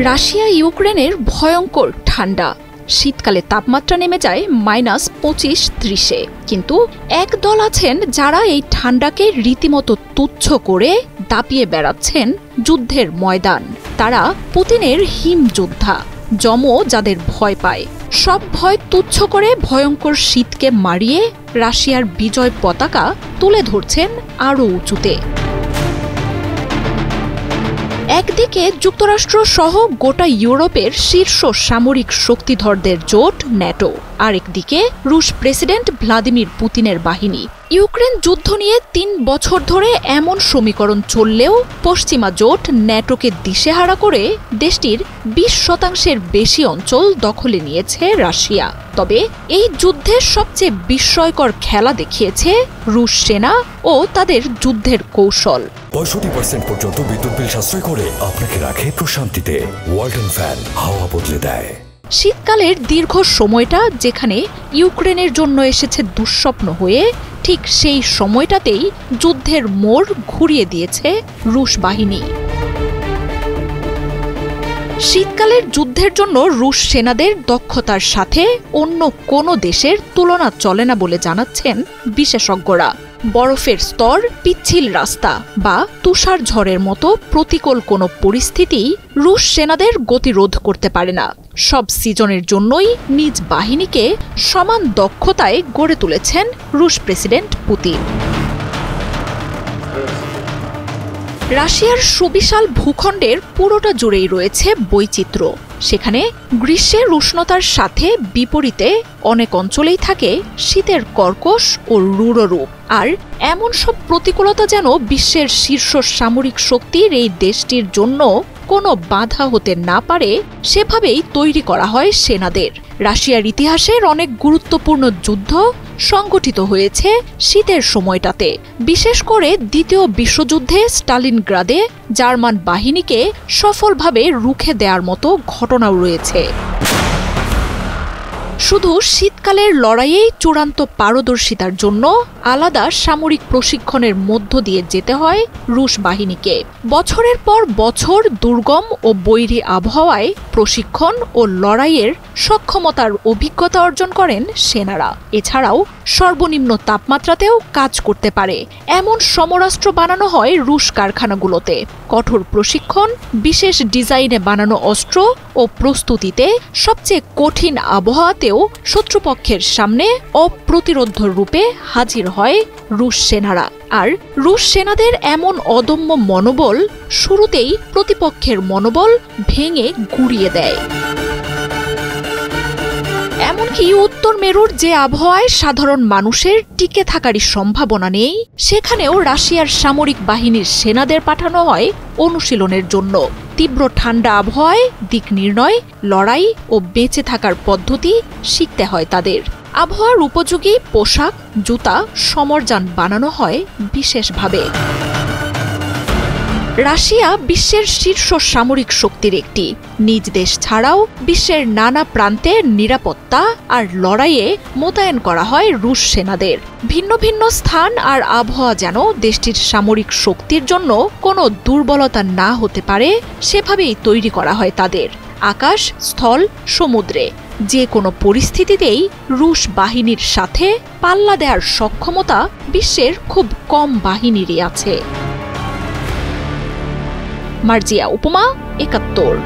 Russia ইউক্রেনের ভয়ঙ্কর ঠান্ডা। শীতকালে তাপমাত্রা নেমে যায় -25-30-এ। কিন্তু একদল আছেন যারা এই ঠান্ডাকে রীতিমতো তুচ্ছ করে দাপিয়ে বেড়াচ্ছেন যুদ্ধের ময়দান। তারা পুতিনের হিম যোদ্ধা, যাদের ভয় পায়। সব ভয় তুচ্ছ করে ভয়ঙ্কর শীতকে মারিয়ে রাশিয়ার বিজয় পতাকা তুলে ধরছেন আরও উঁচুতে। একদিকে যুক্তরাষ্ট্র সহ গোটা ইউরোপের শীর্ষ সামরিক শক্তিধরদের জোট ন্যাটো, আরেকদিকে রুশ প্রেসিডেন্ট ভ্লাদিমির পুতিনের বাহিনী। ইউক্রেন যুদ্ধ নিয়ে ৩ বছর ধরে এমন সমীকরণ চললেও পশ্চিমা জোট ন্যাটোকে দিশেহারা করে দেশটির ২০% বেশি অঞ্চল দখলে নিয়েছে রাশিয়া। তবে এই যুদ্ধের সবচেয়ে বিস্ময়কর খেলা দেখিয়েছে রুশ সেনা ও তাদের যুদ্ধের কৌশল। ৬৫% পর্যন্ত বিদ্যুৎ বিল সাশ্রয় করে আপনাকে রাখে প্রশান্তিতে। ওয়ালটন ফ্যান হাওয়া বদলে দেয়। শীতকালের দীর্ঘ সময়টা যেখানে ইউক্রেনের জন্য এসেছে দুঃস্বপ্ন হয়ে, ঠিক সেই সময়টাতেই যুদ্ধের মোড় ঘুরিয়ে দিয়েছে রুশ বাহিনী। শীতকালের যুদ্ধের জন্য রুশ সেনাদের দক্ষতার সাথে অন্য কোনো দেশের তুলনা চলে না বলে জানাচ্ছেন বিশেষজ্ঞরা। বরফের স্তর, পিচ্ছিল রাস্তা বা তুষার ঝড়ের মতো প্রতিকূল কোনো পরিস্থিতি রুশ সেনাদের গতিরোধ করতে পারে না। সব সিজনের জন্যই নিজ বাহিনীকে সমান দক্ষতায় গড়ে তুলেছেন রুশ প্রেসিডেন্ট পুতিন। রাশিয়ার সুবিশাল ভূখণ্ডের পুরোটা জুড়েই রয়েছে বৈচিত্র্য। সেখানে গ্রীষ্মের উষ্ণতার সাথে বিপরীতে অনেক অঞ্চলেই থাকে শীতের কর্কশ ও রূঢ় রূপ। আর এমন সব প্রতিকূলতা যেন বিশ্বের শীর্ষ সামরিক শক্তির এই দেশটির জন্য কোনো বাধা হতে না পারে, সেভাবেই তৈরি করা হয় সেনাদের। রাশিয়ার ইতিহাসের অনেক গুরুত্বপূর্ণ যুদ্ধ সংগঠিত হয়েছে শীতের সময়টাতে। বিশেষ করে দ্বিতীয় বিশ্বযুদ্ধে স্টালিনগ্রাদে জার্মান বাহিনীকে সফলভাবে রুখে দেওয়ার মতো ঘটনাও রয়েছে। শুধু শীতকালের লড়াইয়েই চূড়ান্ত পারদর্শিতার জন্য আলাদা সামরিক প্রশিক্ষণের মধ্য দিয়ে যেতে হয় রুশ বাহিনীকে। বছরের পর বছর দুর্গম ও বৈরী আবহাওয়ায় প্রশিক্ষণ ও লড়াইয়ের সক্ষমতার অভিজ্ঞতা অর্জন করেন সেনারা। এছাড়াও সর্বনিম্ন তাপমাত্রাতেও কাজ করতে পারে এমন সমরাস্ত্র বানানো হয় রুশ কারখানাগুলোতে। কঠোর প্রশিক্ষণ, বিশেষ ডিজাইনে বানানো অস্ত্র ও প্রস্তুতিতে সবচেয়ে কঠিন আবহাওয়াতেও শত্রুপক্ষের সামনে অপ্রতিরোধ রূপে হাজির হয় রুশ সেনারা। আর রুশ সেনাদের এমন অদম্য মনোবল শুরুতেই প্রতিপক্ষের মনোবল ভেঙে গুঁড়িয়ে দেয়। এমনকি উত্তর মেরুর যে আবহাওয়ায় সাধারণ মানুষের টিকে থাকারই সম্ভাবনা নেই, সেখানেও রাশিয়ার সামরিক বাহিনীর সেনাদের পাঠানো হয় অনুশীলনের জন্য। তীব্র ঠান্ডা আবহাওয়ায় দিক নির্ণয়, লড়াই ও বেঁচে থাকার পদ্ধতি শিখতে হয় তাদের। আবহাওয়ার উপযোগী পোশাক, জুতা, সমরযান বানানো হয় বিশেষভাবে। রাশিয়া বিশ্বের শীর্ষ সামরিক শক্তির একটি। নিজ দেশ ছাড়াও বিশ্বের নানা প্রান্তে নিরাপত্তা আর লড়াইয়ে মোতায়েন করা হয় রুশ সেনাদের। ভিন্ন ভিন্ন স্থান আর আবহাওয়া যেন দেশটির সামরিক শক্তির জন্য কোনো দুর্বলতা না হতে পারে, সেভাবেই তৈরি করা হয় তাদের। আকাশ, স্থল, সমুদ্রে যে কোনো পরিস্থিতিতেই রুশ বাহিনীর সাথে পাল্লা দেওয়ার সক্ষমতা বিশ্বের খুব কম বাহিনীরই আছে। মার্জিয়া উপমা, ৭১।